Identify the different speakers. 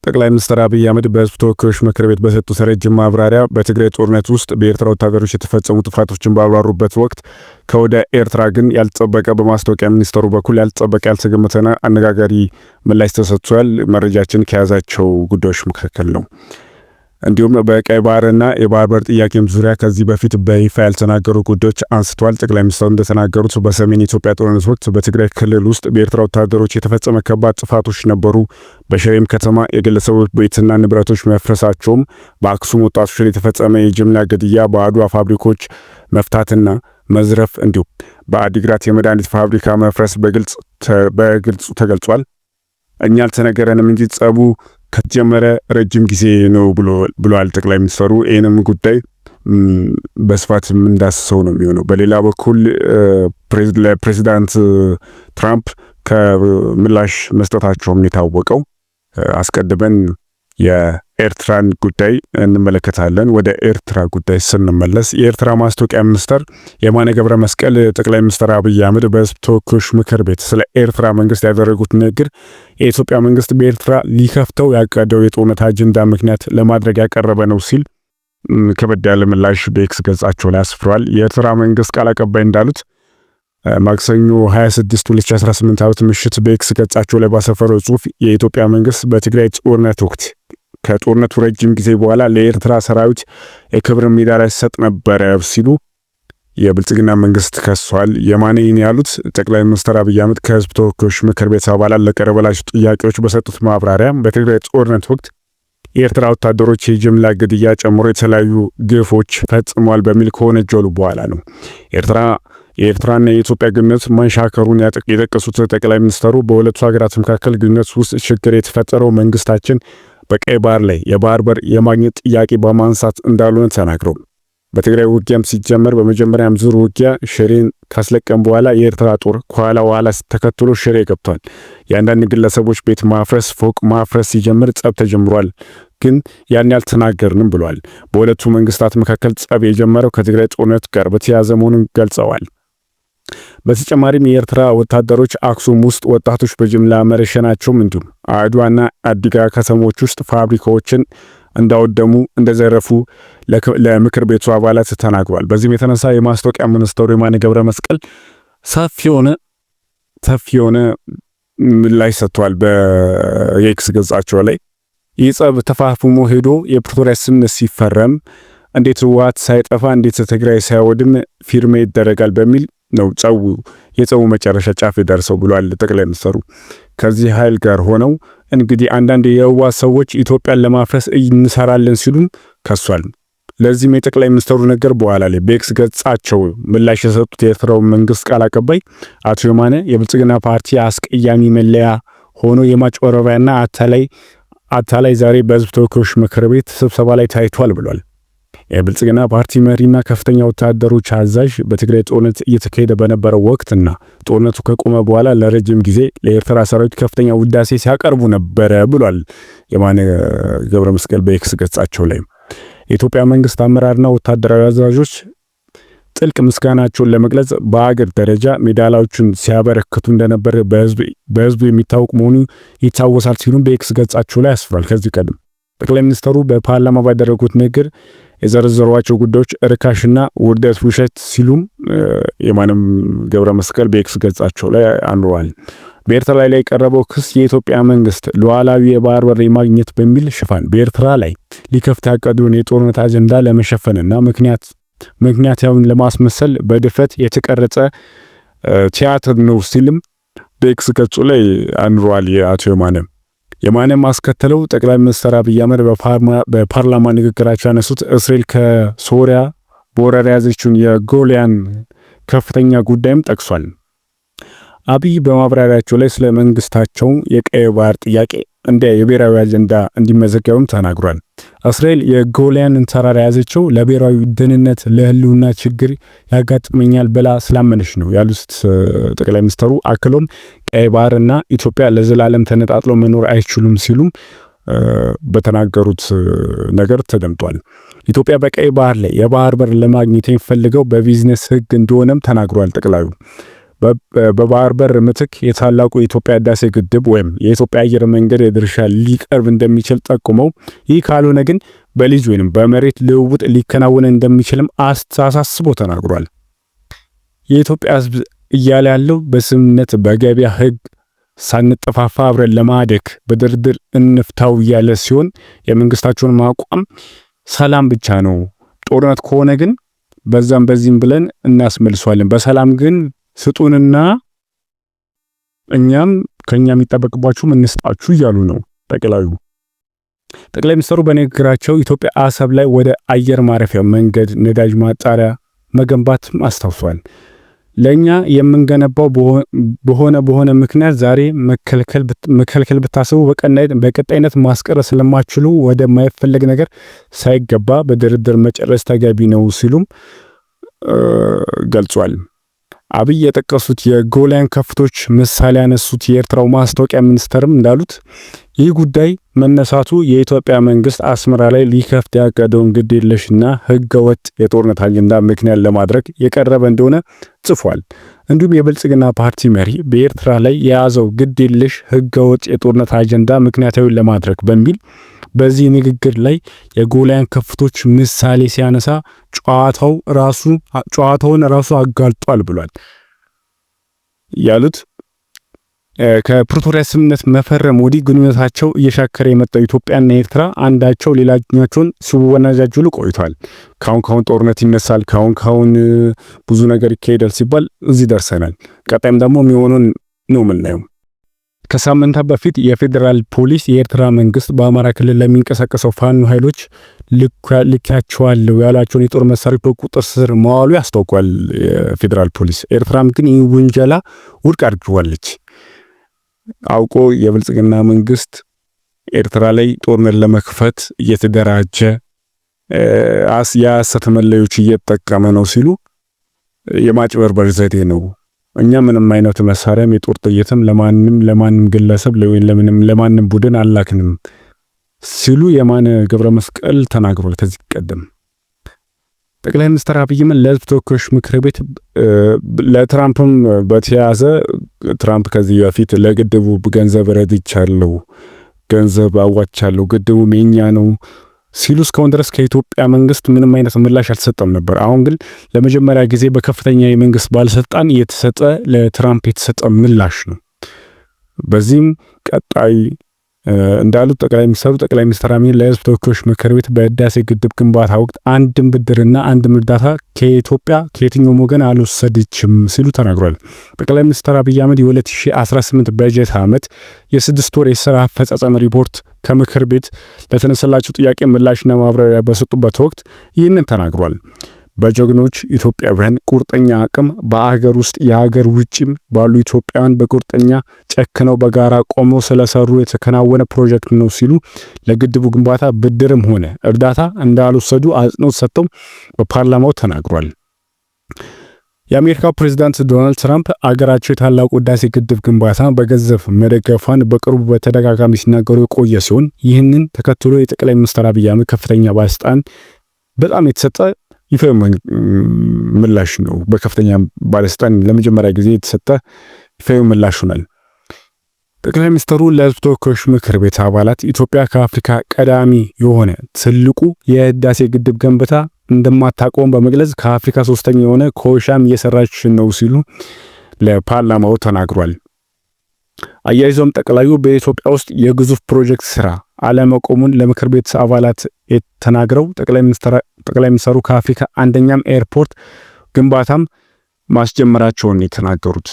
Speaker 1: ጠቅላይ ሚኒስትር አብይ አህመድ በሕዝብ ተወካዮች ምክር ቤት በሰጡት ረጅም ማብራሪያ በትግራይ ጦርነት ውስጥ በኤርትራ ወታደሮች የተፈጸሙ ጥፋቶችን ባብራሩበት ወቅት ከወደ ኤርትራ ግን ያልተጠበቀ በማስታወቂያ ሚኒስትሩ በኩል ያልተጠበቀ ያልተገመተና አነጋጋሪ ምላሽ ተሰጥቷል። መረጃችን ከያዛቸው ጉዳዮች መካከል ነው። እንዲሁም በቀይ ባህርና የባህር በር ጥያቄም ዙሪያ ከዚህ በፊት በይፋ ያልተናገሩ ጉዳዮች አንስተዋል። ጠቅላይ ሚኒስትሩ እንደተናገሩት በሰሜን ኢትዮጵያ ጦርነት ወቅት በትግራይ ክልል ውስጥ በኤርትራ ወታደሮች የተፈጸመ ከባድ ጥፋቶች ነበሩ። በሽሬም ከተማ የግለሰቦች ቤትና ንብረቶች መፍረሳቸውም፣ በአክሱም ወጣቶች ላይ የተፈጸመ የጅምላ ግድያ፣ በአድዋ ፋብሪኮች መፍታትና መዝረፍ እንዲሁም በአዲግራት የመድኃኒት ፋብሪካ መፍረስ በግልጽ ተገልጿል። እኛ አልተነገረንም እንጂ ጸቡ ከተጀመረ ረጅም ጊዜ ነው ብለዋል ጠቅላይ ሚኒስትሩ። ይህንም ጉዳይ በስፋት እንዳስሰው ነው የሚሆነው። በሌላ በኩል ለፕሬዚዳንት ትራምፕ ከምላሽ መስጠታቸውም የታወቀው አስቀድመን የኤርትራን ጉዳይ እንመለከታለን። ወደ ኤርትራ ጉዳይ ስንመለስ የኤርትራ ማስታወቂያ ሚኒስትር የማነ ገብረ መስቀል ጠቅላይ ሚኒስትር አብይ አህመድ በሕዝብ ተወካዮች ምክር ቤት ስለ ኤርትራ መንግስት ያደረጉት ንግግር የኢትዮጵያ መንግስት በኤርትራ ሊከፍተው ያቀደው የጦርነት አጀንዳ ምክንያት ለማድረግ ያቀረበ ነው ሲል ከበድ ያለ ምላሽ በኤክስ ገጻቸው ላይ አስፍረዋል። የኤርትራ መንግስት ቃል አቀባይ እንዳሉት ማክሰኞ 26 2018 ዓመት ምሽት በኤክስ ገጻቸው ላይ ባሰፈረው ጽሁፍ የኢትዮጵያ መንግስት በትግራይ ጦርነት ወቅት ከጦርነቱ ረጅም ጊዜ በኋላ ለኤርትራ ሰራዊት የክብር ሜዳሊያ ሲሰጥ ነበረ ሲሉ የብልጽግና መንግስት ከሷል። የማነ ያሉት ጠቅላይ ሚኒስትር አብይ አህመድ ከህዝብ ተወካዮች ምክር ቤት አባላት ለቀረበላቸው ጥያቄዎች በሰጡት ማብራሪያ በትግራይ ጦርነት ወቅት የኤርትራ ወታደሮች የጅምላ ግድያ ጨምሮ የተለያዩ ግፎች ፈጽሟል በሚል ከወነጀሉ በኋላ ነው። የኤርትራና የኢትዮጵያ ግንኙነት መንሻከሩን የጠቀሱት ጠቅላይ ሚኒስትሩ በሁለቱ ሀገራት መካከል ግንኙነት ውስጥ ችግር የተፈጠረው መንግስታችን በቀይ ባህር ላይ የባህር በር የማግኘት ጥያቄ በማንሳት እንዳልሆነ ተናግረው በትግራይ ውጊያም ሲጀመር በመጀመሪያም ዙር ውጊያ ሽሬን ካስለቀም በኋላ የኤርትራ ጦር ከኋላ ተከትሎ ሽሬ ገብቷል። የአንዳንድ ግለሰቦች ቤት ማፍረስ፣ ፎቅ ማፍረስ ሲጀምር ጸብ ተጀምሯል፣ ግን ያን ያልተናገርንም ብሏል። በሁለቱ መንግስታት መካከል ጸብ የጀመረው ከትግራይ ጦርነት ጋር በተያያዘ መሆኑን ገልጸዋል። በተጨማሪም የኤርትራ ወታደሮች አክሱም ውስጥ ወጣቶች በጅምላ መረሸናቸውም እንዲሁም አድዋና አዲግራት ከተሞች ውስጥ ፋብሪካዎችን እንዳወደሙ እንደዘረፉ ለምክር ቤቱ አባላት ተናግሯል። በዚህም የተነሳ የማስታወቂያ ሚኒስትሩ የማነ ገብረ መስቀል ሰፊ የሆነ ምላሽ ሰጥቷል በኤክስ ገጻቸው ላይ። ይህ ጸብ ተፋፍሞ ሄዶ የፕሪቶሪያ ስምምነት ሲፈረም እንዴት ህወሓት ሳይጠፋ እንዴት ትግራይ ሳይወድም ፊርማ ይደረጋል በሚል ነው የጸቡ መጨረሻ ጫፍ ደርሰው ብሏል ጠቅላይ ሚኒስትሩ። ከዚህ ኃይል ጋር ሆነው እንግዲህ አንዳንድ የህወሓት ሰዎች ኢትዮጵያን ለማፍረስ እንሰራለን ሲሉም ከሷል። ለዚህም የጠቅላይ ሚኒስትሩ ነገር በኋላ ላይ በኤክስ ገጻቸው ምላሽ የሰጡት የኤርትራው መንግስት ቃል አቀባይ አቶ የማነ የብልጽግና ፓርቲ አስቀያሚ መለያ ሆኖ የማጭበረሪያና አታላይ ዛሬ በህዝብ ተወካዮች ምክር ቤት ስብሰባ ላይ ታይቷል ብሏል። የብልጽግና ፓርቲ መሪና ከፍተኛ ወታደሮች አዛዥ በትግራይ ጦርነት እየተካሄደ በነበረው ወቅትና ጦርነቱ ከቆመ በኋላ ለረጅም ጊዜ ለኤርትራ ሰራዊት ከፍተኛ ውዳሴ ሲያቀርቡ ነበረ ብሏል የማነ ገብረ መስቀል በኤክስ ገጻቸው ላይ። የኢትዮጵያ መንግስት አመራርና ወታደራዊ አዛዦች ጥልቅ ምስጋናቸውን ለመግለጽ በአገር ደረጃ ሜዳሊያዎችን ሲያበረክቱ እንደነበር በህዝቡ የሚታወቅ መሆኑ ይታወሳል ሲሉም በኤክስ ገጻቸው ላይ አስፍሯል። ከዚህ ቀደም ጠቅላይ ሚኒስትሩ በፓርላማ ባደረጉት ንግግር የዘረዘሯቸው ጉዳዮች ርካሽና ውርደት ውሸት ሲሉም የማነም ገብረ መስቀል በኤክስ ገጻቸው ላይ አንሯል። በኤርትራ ላይ የቀረበው ክስ የኢትዮጵያ መንግስት ሉዓላዊ የባህር በር ማግኘት በሚል ሽፋን በኤርትራ ላይ ሊከፍት ያቀደውን የጦርነት አጀንዳ ለመሸፈንና ምክንያታዊውን ለማስመሰል በድፍረት የተቀረጸ ቲያትር ነው ሲልም በኤክስ ገጹ ላይ አንሯል። የአቶ የማነ ማስከተለው ጠቅላይ ሚኒስትር አብይ አህመድ በፓርላማ ንግግራቸው ያነሱት እስራኤል ከሶሪያ በወረራ ያዘችውን የጎላን ከፍተኛ ጉዳይም ጠቅሷል። አብይ በማብራሪያቸው ላይ ስለ መንግስታቸው የቀይ ባህር ጥያቄ እንደ የብሔራዊ አጀንዳ እንዲመዘገብም ተናግሯል። እስራኤል የጎላንን ተራራ ያዘችው ለብሔራዊ ደህንነት ለህልውና ችግር ያጋጥመኛል ብላ ስላመነች ነው ያሉት ጠቅላይ ሚኒስትሩ አክሎም ቀይ ባህርና ኢትዮጵያ ለዘላለም ተነጣጥለው መኖር አይችሉም ሲሉም በተናገሩት ነገር ተደምጧል። ኢትዮጵያ በቀይ ባህር ላይ የባህር በር ለማግኘት የሚፈልገው በቢዝነስ ህግ እንደሆነም ተናግሯል ጠቅላዩ። በባህር በር ምትክ የታላቁ የኢትዮጵያ ህዳሴ ግድብ ወይም የኢትዮጵያ አየር መንገድ ድርሻ ሊቀርብ እንደሚችል ጠቁመው ይህ ካልሆነ ግን በሊዝ ወይም በመሬት ልውውጥ ሊከናወን እንደሚችልም አሳስቦ ተናግሯል። የኢትዮጵያ ህዝብ እያለ ያለው በስምምነት በገበያ ህግ ሳንጠፋፋ አብረን ለማደግ በድርድር እንፍታው እያለ ሲሆን የመንግስታቸውን አቋም ሰላም ብቻ ነው፣ ጦርነት ከሆነ ግን በዛም በዚህም ብለን እናስመልሷለን፣ በሰላም ግን ስጡንና እኛም ከኛ የሚጠበቅባችሁ እንስጣችሁ እያሉ ነው ጠቅላይ ሚኒስትሩ በንግግራቸው ኢትዮጵያ አሰብ ላይ ወደ አየር ማረፊያ መንገድ ነዳጅ ማጣሪያ መገንባት አስታውሷል። ለኛ የምንገነባው በሆነ ምክንያት ዛሬ መከልከል ብታስቡ በቀጣይነት ማስቀረት ስለማችሉ ወደ ማይፈለግ ነገር ሳይገባ በድርድር መጨረስ ተገቢ ነው ሲሉም ገልጿል። አብይ የጠቀሱት የጎላን ከፍቶች ምሳሌ ያነሱት የኤርትራው ማስታወቂያ ሚኒስተርም እንዳሉት ይህ ጉዳይ መነሳቱ የኢትዮጵያ መንግስት አስመራ ላይ ሊከፍት ያቀደውን ግዴለሽና ህገወጥ የጦርነት አጀንዳ ምክንያት ለማድረግ የቀረበ እንደሆነ ጽፏል። እንዲሁም የብልጽግና ፓርቲ መሪ በኤርትራ ላይ የያዘው ግዴለሽ ህገወጥ የጦርነት አጀንዳ ምክንያታዊ ለማድረግ በሚል በዚህ ንግግር ላይ የጎላን ከፍቶች ምሳሌ ሲያነሳ ጨዋታውን ራሱ አጋልጧል ብሏል። ያሉት ከፕሪቶሪያ ስምምነት መፈረም ወዲህ ግንኙነታቸው እየሻከረ የመጣው ኢትዮጵያና ኤርትራ አንዳቸው ሌላኛቸውን ሲወናጃጅሉ ቆይቷል። ካሁን ጦርነት ይነሳል፣ ካሁን ብዙ ነገር ይካሄዳል ሲባል እዚህ ደርሰናል። ቀጣይም ደግሞ የሚሆነውን ነው የምናየው። ከሳምንታት በፊት የፌዴራል ፖሊስ የኤርትራ መንግስት በአማራ ክልል ለሚንቀሳቀሰው ፋኖ ኃይሎች ልካቸዋለሁ ያላቸውን የጦር መሳሪያዎች በቁጥጥር ስር መዋሉ ያስታውቋል የፌዴራል ፖሊስ። ኤርትራም ግን ይህ ውንጀላ ውድቅ አድርጓለች። አውቆ የብልጽግና መንግስት ኤርትራ ላይ ጦርነት ለመክፈት እየተደራጀ የሐሰት መለዮች እየተጠቀመ ነው ሲሉ የማጭበርበር ዘዴ ነው። እኛ ምንም አይነት መሳሪያም የጦር ጥይትም ለማንም ግለሰብ ለማንም ቡድን አላክንም ሲሉ የማነ ገብረ መስቀል ተናግሯል። ከዚህ ቀደም ጠቅላይ ሚኒስትር አብይም ለህዝብ ተወካዮች ምክር ቤት ለትራምፕም በተያዘ ትራምፕ ከዚህ በፊት ለግድቡ ገንዘብ ረድቻለሁ፣ ገንዘብ አዋቻለሁ፣ ግድቡ የኛ ነው ሲሉ እስካሁን ድረስ ከኢትዮጵያ መንግስት ምንም አይነት ምላሽ አልተሰጠም ነበር። አሁን ግን ለመጀመሪያ ጊዜ በከፍተኛ የመንግስት ባለስልጣን ለትራምፕ የተሰጠ ምላሽ ነው። በዚህም ቀጣይ እንዳሉት ጠቅላይ ሚኒስትር አብይ ለህዝብ ተወካዮች ምክር ቤት በህዳሴ ግድብ ግንባታ ወቅት አንድም ብድርና አንድም እርዳታ ከኢትዮጵያ ከየትኛውም ወገን አልወሰደችም ሲሉ ተናግሯል። ጠቅላይ ሚኒስትር አብይ አህመድ የ2018 በጀት ዓመት የ6 ወር የሥራ አፈጻጸም ሪፖርት ከምክር ቤት ለተነሳላቸው ጥያቄ ምላሽና ማብራሪያ በሰጡበት ወቅት ይህንን ተናግሯል። በጀግኖች ኢትዮጵያውያን ቁርጠኛ አቅም በአገር ውስጥ የሀገር ውጭም ባሉ ኢትዮጵያውያን በቁርጠኛ ጨክነው በጋራ ቆመው ስለሰሩ የተከናወነ ፕሮጀክት ነው ሲሉ ለግድቡ ግንባታ ብድርም ሆነ እርዳታ እንዳልወሰዱ አጽንኦት ሰጥተው በፓርላማው ተናግሯል። የአሜሪካው ፕሬዝዳንት ዶናልድ ትራምፕ አገራቸው የታላቁ ህዳሴ ግድብ ግንባታ በገንዘብ መደገፏን በቅርቡ በተደጋጋሚ ሲናገሩ የቆየ ሲሆን ይህንን ተከትሎ የጠቅላይ ሚኒስትር አብይ አህመድ ከፍተኛ ባለስልጣን በጣም የተሰጠ ይፋዊ ምላሽ ነው። በከፍተኛ ባለስልጣን ለመጀመሪያ ጊዜ የተሰጠ ይፋዊ ምላሽ ሆኗል። ጠቅላይ ሚኒስትሩ ለህዝብ ተወካዮች ምክር ቤት አባላት ኢትዮጵያ ከአፍሪካ ቀዳሚ የሆነ ትልቁ የህዳሴ ግድብ ገንብታ እንደማታቆም በመግለጽ ከአፍሪካ ሶስተኛ የሆነ ኮይሻም እየሰራች ነው ሲሉ ለፓርላማው ተናግሯል። አያይዞም ጠቅላዩ በኢትዮጵያ ውስጥ የግዙፍ ፕሮጀክት ስራ አለመቆሙን ለምክር ቤት አባላት ተናግረው ጠቅላይ ሚኒስትሩ ከአፍሪካ አንደኛም ኤርፖርት ግንባታም ማስጀመራቸውን የተናገሩት